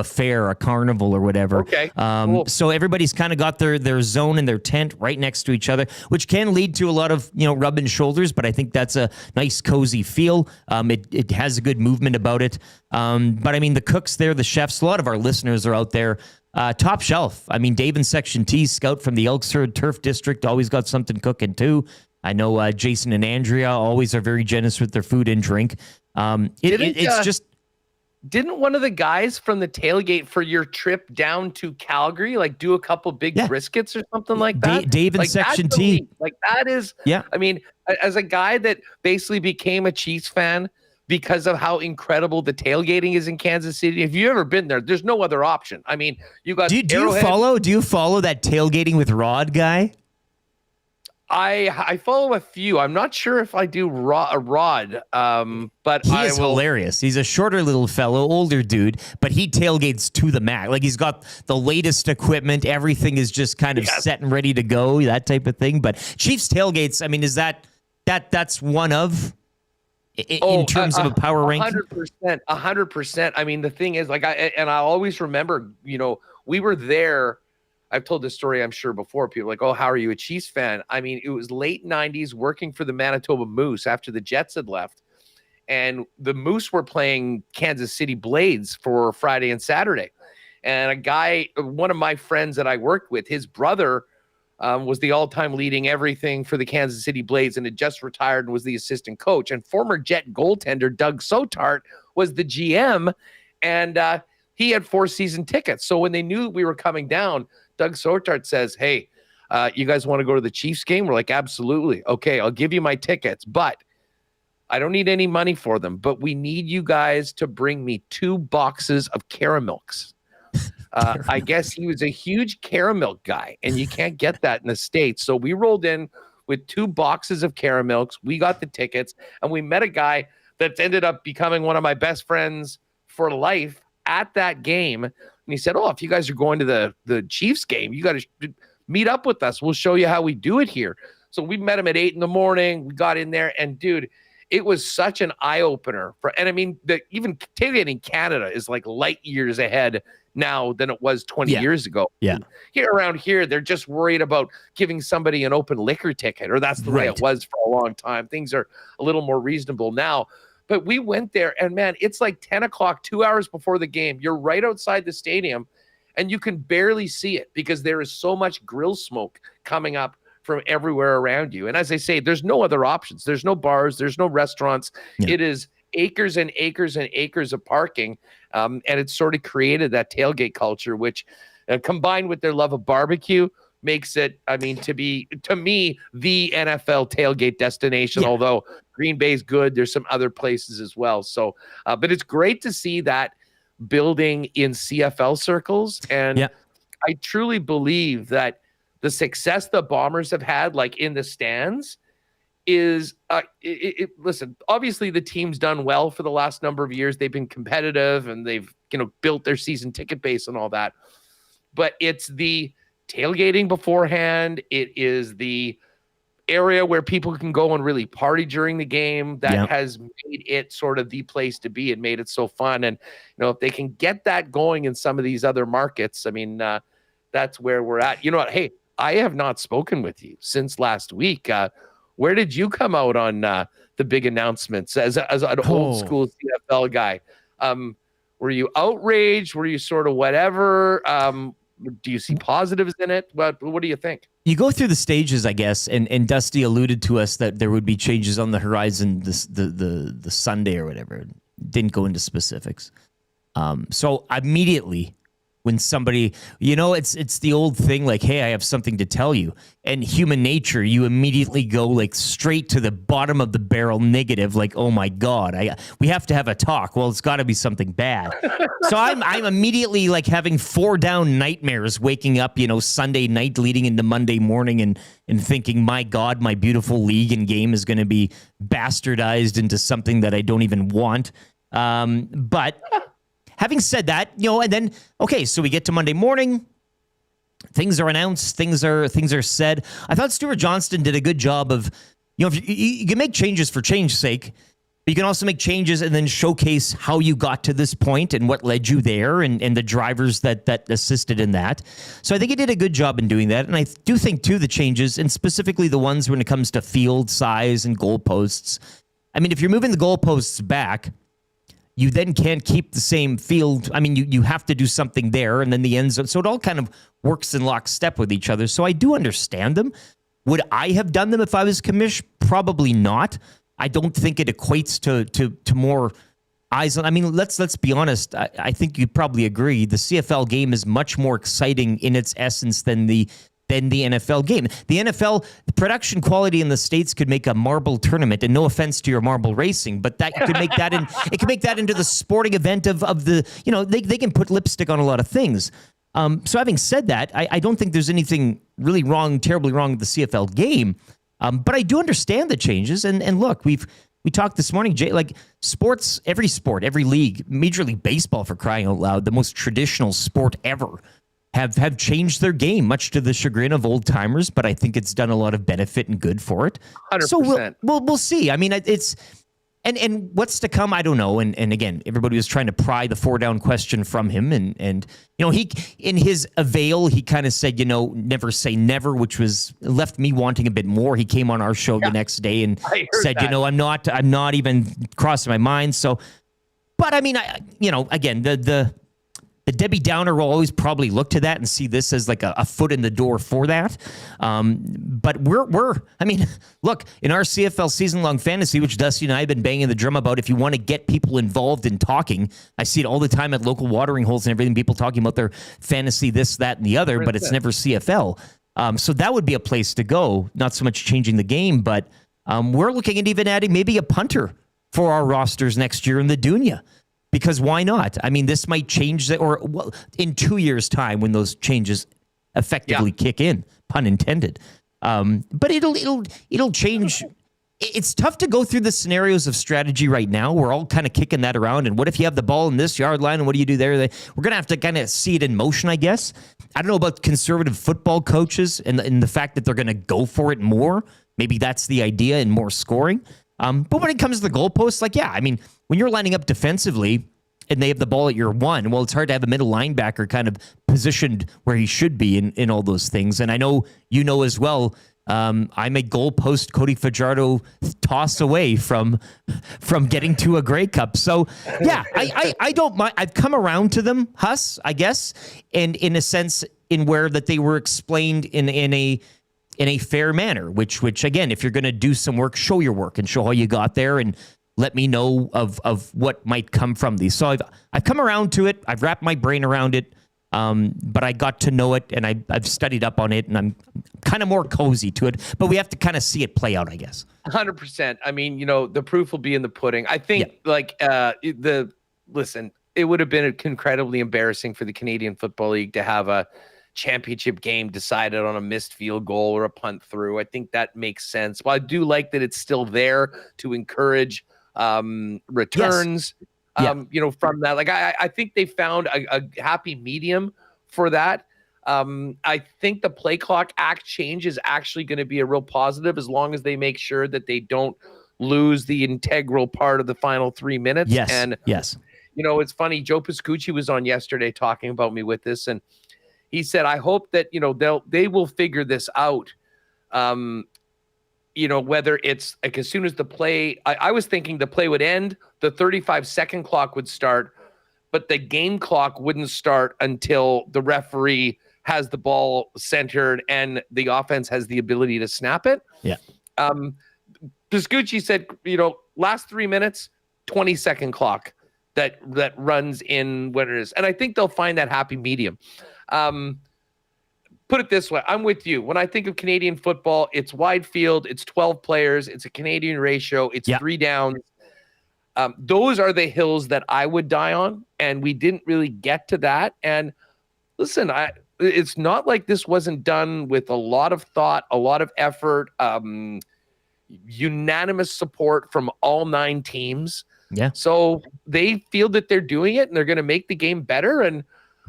fair, a carnival, or whatever. Okay. Cool. So everybody's kind of got their zone and their tent right next to each other, which can lead to a lot of rubbing shoulders. But I think that's a nice, cozy feel. It has a good movement about it. But I mean, the cooks there, the chefs, a lot of our listeners are out there. Top shelf. I mean, Dave in Section T, scout from the Elksford Turf District, always got something cooking too. I know Jason and Andrea always are very generous with their food and drink. It's just... Didn't one of the guys from the tailgate for your trip down to Calgary do a couple big briskets or something like that? Dave in Section T. That is... Yeah. I mean, as a guy that basically became a Chiefs fan because of how incredible the tailgating is in Kansas City. If you've ever been there, there's no other option. I mean, you got. Do you follow that tailgating with Rod guy? I follow a few. I'm not sure if I do Rod, but he is hilarious. He's a shorter little fellow, older dude, but he tailgates to the max. Like, he's got the latest equipment. Everything is just kind of set and ready to go, that type of thing. But Chiefs tailgates, I mean, is that's one of... In terms of a power ranking? 100%. I mean, the thing is, I always remember, we were there. I've told this story, I'm sure, before. People are like, oh, how are you a Chiefs fan? I mean, it was late 90s, working for the Manitoba Moose after the Jets had left. And the Moose were playing Kansas City Blades for Friday and Saturday. And a guy, one of my friends that I worked with, his brother was the all-time leading everything for the Kansas City Blades and had just retired and was the assistant coach. And former Jet goaltender Doug Sotart was the GM, and he had 4 season tickets. So when they knew we were coming down, Doug Sotart says, hey, you guys want to go to the Chiefs game? We're like, absolutely. Okay, I'll give you my tickets, but I don't need any money for them. But we need you guys to bring me 2 boxes of Caramilks. I guess he was a huge Caramilk guy, and you can't get that in the States. So we rolled in with 2 boxes of Caramilks. We got the tickets, and we met a guy that's ended up becoming one of my best friends for life at that game. And he said, oh, if you guys are going to the Chiefs game, you got to meet up with us. We'll show you how we do it here. So we met him at 8 a.m. We got in there, and dude, it was such an eye-opener. And I mean, even tailgating Canada is like light years ahead now than it was 20 years ago. Yeah. Here around here, they're just worried about giving somebody an open liquor ticket, or that's the way it was for a long time. Things are a little more reasonable now. But we went there, and man, it's like 10 o'clock, 2 hours before the game. You're right outside the stadium, and you can barely see it because there is so much grill smoke coming up from everywhere around you. And as I say, there's no other options. There's no bars. There's no restaurants. Yeah. It is acres and acres and acres of parking. And it's sort of created that tailgate culture, which combined with their love of barbecue makes it, I mean, to me, the NFL tailgate destination, although Green Bay's good. There's some other places as well. So, but it's great to see that building in CFL circles. And I truly believe that the success the Bombers have had, like in the stands, is listen, obviously the team's done well for the last number of years. They've been competitive and they've, built their season ticket base and all that. But it's the tailgating beforehand. It is the area where people can go and really party during the game that has made it sort of the place to be and made it so fun. And, if they can get that going in some of these other markets, I mean, that's where we're at. You know what? Hey, I have not spoken with you since last week. Where did you come out on the big announcements as an old school CFL guy? Were you outraged? Were you sort of whatever? Do you see positives in it? What do you think? You go through the stages, I guess, and Dusty alluded to us that there would be changes on the horizon the Sunday or whatever. Didn't go into specifics. So immediately when somebody, it's the old thing like, hey, I have something to tell you. And human nature, you immediately go like straight to the bottom of the barrel negative, like, oh my God, we have to have a talk. Well, it's got to be something bad. So I'm immediately like having 4 down nightmares, waking up, Sunday night leading into Monday morning and thinking, my God, my beautiful league and game is going to be bastardized into something that I don't even want. But having said that, and then, okay, so we get to Monday morning, things are announced, things are said. I thought Stuart Johnston did a good job of, if you can make changes for change's sake, but you can also make changes and then showcase how you got to this point and what led you there and the drivers that assisted in that. So I think he did a good job in doing that. And I do think, too, the changes, and specifically the ones when it comes to field size and goalposts. I mean, if you're moving the goalposts back, you then can't keep the same field. I mean, you have to do something there, and then the end zone. So it all kind of works in lockstep with each other. So I do understand them. Would I have done them if I was commish? Probably not. I don't think it equates to more eyes on. I mean, let's be honest. I think you'd probably agree. The CFL game is much more exciting in its essence than the NFL game. The NFL, the production quality in the States could make a marble tournament, and no offense to your marble racing, but that could make that it could make that into the sporting event of the, they can put lipstick on a lot of things. So having said that, I don't think there's anything really terribly wrong with the CFL game. But I do understand the changes. And look, we talked this morning, Jay, like sports, every league, Major League Baseball, for crying out loud, the most traditional sport ever, have changed their game, much to the chagrin of old timers, but I think it's done a lot of benefit and good for it. 100%. So we'll see. I mean, it's and what's to come, I don't know. And again, everybody was trying to pry the 4 down question from him, and he in his avail, he kind of said, never say never, which was left me wanting a bit more. He came on our show the next day and said, that. I'm not even crossing my mind. So, but I mean, again, the Debbie Downer will always probably look to that and see this as like a foot in the door for that. But I mean, look, in our CFL season-long fantasy, which Dusty and I have been banging the drum about, if you want to get people involved in talking, I see it all the time at local watering holes and everything, people talking about their fantasy, this, that, and the other, but it's never CFL. So that would be a place to go, not so much changing the game, but we're looking at even adding maybe a punter for our rosters next year in the Dunya. Because why not? I mean, this might change in 2 years' time when those changes effectively kick in, pun intended. But it'll change. It's tough to go through the scenarios of strategy right now. We're all kind of kicking that around. And what if you have the ball in this yard line and what do you do there? We're going to have to kind of see it in motion, I guess. I don't know about conservative football coaches and the fact that they're going to go for it more. Maybe that's the idea and more scoring. But when it comes to the goalposts, I mean, when you're lining up defensively and they have the ball at your 1, well, it's hard to have a middle linebacker kind of positioned where he should be in all those things. And I know as well, I'm a goalpost Cody Fajardo toss away from getting to a Grey Cup. So yeah, I don't mind. I've come around to them, Huss, I guess, and in a sense in where that they were explained in a fair manner, which again, if you're going to do some work, show your work and show how you got there and let me know of what might come from these. So I've come around to it. I've wrapped my brain around it. But I got to know it, and I've studied up on it, and I'm kind of more cozy to it. But we have to kind of see it play out, I guess. 100%. I mean, the proof will be in the pudding. I think, listen, it would have been incredibly embarrassing for the Canadian Football League to have a championship game decided on a missed field goal or a punt through. I think that makes sense. Well, I do like that it's still there to encourage returns. Yes. From that, like I think they found a happy medium for that. I think the play clock act change is actually going to be a real positive as long as they make sure that they don't lose the integral part of the final 3 minutes. Yes. And yes. It's funny. Joe Pascucci was on yesterday talking about me with this, and he said, "I hope that they will figure this out." Whether it's like as soon as the play, I was thinking the play would end, the 35-second clock would start, but the game clock wouldn't start until the referee has the ball centered and the offense has the ability to snap it. Yeah. Pascucci said, last 3 minutes, 20-second clock that runs in what it is. And I think they'll find that happy medium. Put it this way, I'm with you. When I think of Canadian football, it's wide field, it's 12 players, it's a Canadian ratio, it's 3 downs. Those are the hills that I would die on, and we didn't really get to that. And listen, it's not like this wasn't done with a lot of thought, a lot of effort, unanimous support from all 9 teams. Yeah. So they feel that they're doing it, and they're going to make the game better. And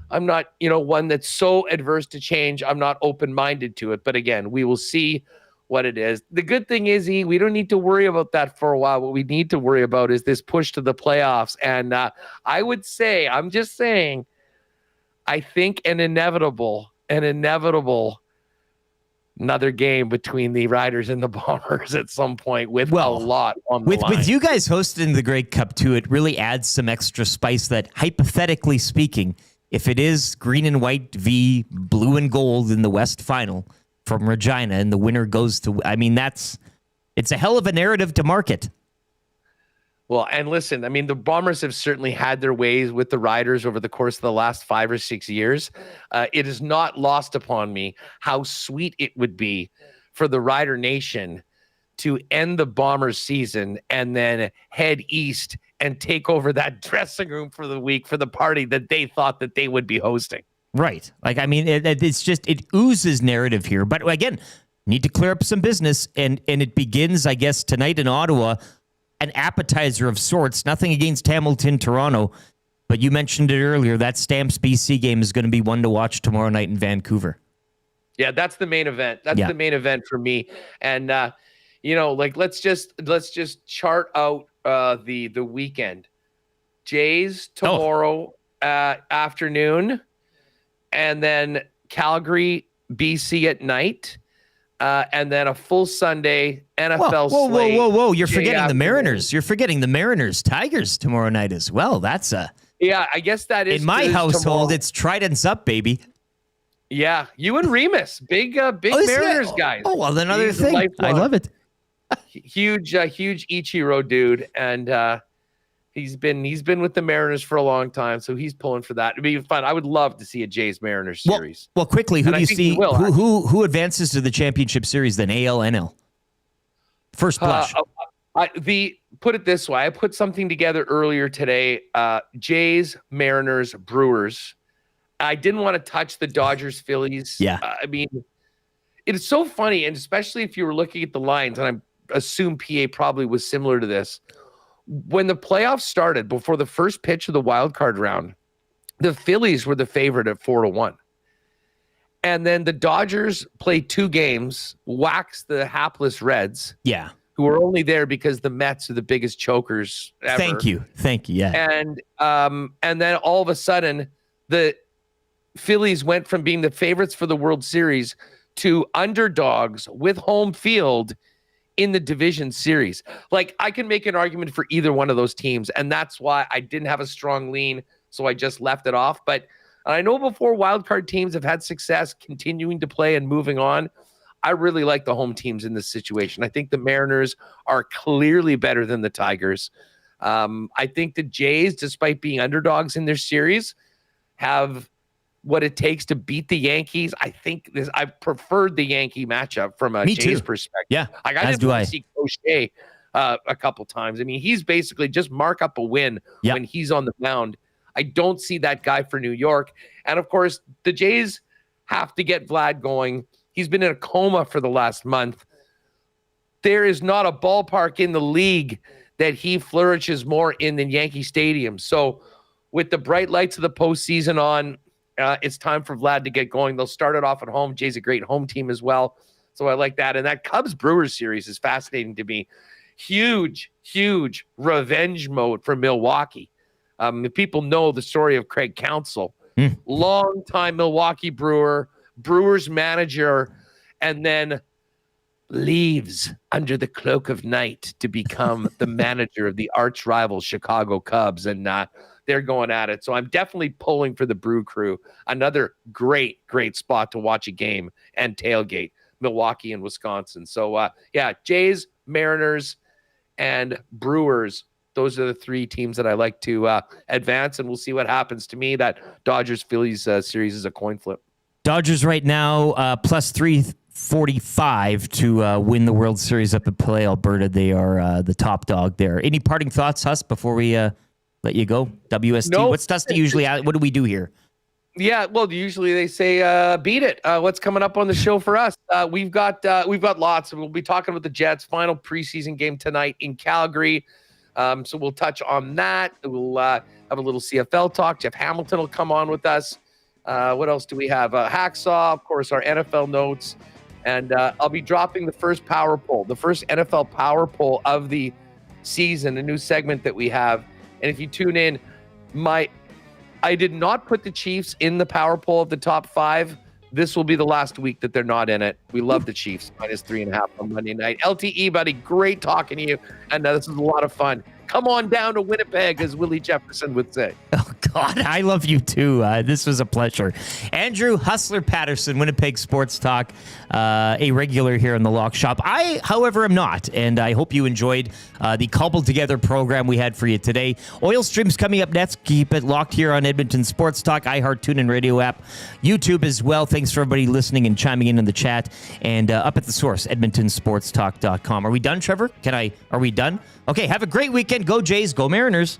I'm not, one that's so adverse to change. I'm not open-minded to it. But again, we will see what it is. The good thing is, we don't need to worry about that for a while. What we need to worry about is this push to the playoffs. And I would say, I'm just saying, I think an inevitable another game between the Riders and the Bombers at some point with a lot on the line. With you guys hosting the Grey Cup too, it really adds some extra spice that, hypothetically speaking, if it is green and white v blue and gold in the West Final from Regina and the winner goes to, it's a hell of a narrative to market. Well, and listen, the Bombers have certainly had their ways with the Riders over the course of the last 5 or 6 years. It is not lost upon me how sweet it would be for the Rider Nation to end the Bombers season and then head east and take over that dressing room for the week for the party that they thought that they would be hosting. Right. It's just, it oozes narrative here. But again, need to clear up some business. And it begins, I guess, tonight in Ottawa, an appetizer of sorts. Nothing against Hamilton, Toronto. But you mentioned it earlier, that Stamps BC game is going to be one to watch tomorrow night in Vancouver. Yeah, that's the main event. That's the main event for me. And, let's just chart out the weekend. Jays tomorrow afternoon, and then Calgary, BC at night, and then a full Sunday NFL slate. Whoa! You're forgetting the Mariners. You're forgetting the Mariners Tigers tomorrow night as well. That's I guess that is in my household. Tomorrow. It's Tridents up, baby. Yeah, you and Remus, big Mariners guys. Oh well, another thing. I love it. Huge Ichiro dude, and he's been with the Mariners for a long time, so he's pulling for that. It'd be fun. I would love to see a Jays Mariners series. Well, quickly, who do you see? Who advances to the championship series then? AL, NL. First blush. Put it this way, I put something together earlier today. Jays, Mariners, Brewers. I didn't want to touch the Dodgers, Phillies. Yeah. It's so funny, and especially if you were looking at the lines, and I assume PA probably was similar to this. When the playoffs started, before the first pitch of the wild card round, the Phillies were the favorite at 4-1. And then the Dodgers played 2 games, waxed the hapless Reds. Yeah. Who were only there because the Mets are the biggest chokers ever. Thank you. Yeah. And then all of a sudden, the Phillies went from being the favorites for the World Series to underdogs with home field in the division series. Like, I can make an argument for either one of those teams, and that's why I didn't have a strong lean, so I just left it off. But I know before wildcard teams have had success continuing to play and moving on, I really like the home teams in this situation. I think the Mariners are clearly better than the Tigers. I think the Jays, despite being underdogs in their series, have what it takes to beat the Yankees. I think I preferred the Yankee matchup from a Jays perspective. Yeah, like, I didn't see Crochet a couple times. I mean, he's basically just mark up a win when he's on the mound. I don't see that guy for New York. And of course, the Jays have to get Vlad going. He's been in a coma for the last month. There is not a ballpark in the league that he flourishes more in than Yankee Stadium. So with the bright lights of the postseason on, it's time for Vlad to get going. They'll start it off at home. Jay's a great home team as well. So I like that. And that Cubs-Brewers series is fascinating to me. Huge, huge revenge mode for Milwaukee. People know the story of Craig Counsell. Long-time Milwaukee Brewer, Brewers manager, and then leaves under the cloak of night to become the manager of the arch rival Chicago Cubs. And they're going at it. So I'm definitely pulling for the Brew Crew. Another great, great spot to watch a game and tailgate, Milwaukee and Wisconsin. So, Jays, Mariners, and Brewers. Those are the three teams that I like to advance, and we'll see what happens. To me, that Dodgers-Phillies series is a coin flip. Dodgers right now plus 345 to win the World Series up at Play, Alberta. They are the top dog there. Any parting thoughts, Huss, before we let you go? WST. No. What's Dusty usually? What do we do here? Yeah, well, usually they say beat it. What's coming up on the show for us? We've got lots. We'll be talking about the Jets' final preseason game tonight in Calgary. So we'll touch on that. We'll have a little CFL talk. Jeff Hamilton will come on with us. What else do we have? Hacksaw, of course, our NFL notes. And I'll be dropping the first power poll, the first NFL power poll of the season, a new segment that we have. And if you tune in, I did not put the Chiefs in the power poll of the top 5. This will be the last week that they're not in it. We love the Chiefs, -3.5 on Monday night. LTE, buddy, great talking to you. And this is a lot of fun. Come on down to Winnipeg, as Willie Jefferson would say. Oh, God, I love you too. This was a pleasure. Andrew Hustler Paterson, Winnipeg Sports Talk, a regular here in the Lock Shop. I, however, am not, and I hope you enjoyed the cobbled together program we had for you today. Oil Stream's coming up next. Keep it locked here on Edmonton Sports Talk, iHeart, TuneIn Radio app, YouTube as well. Thanks for everybody listening and chiming in the chat. And up at the source, edmontonsportstalk.com. Are we done, Trevor? Are we done? Okay, have a great weekend. Go Jays, go Mariners.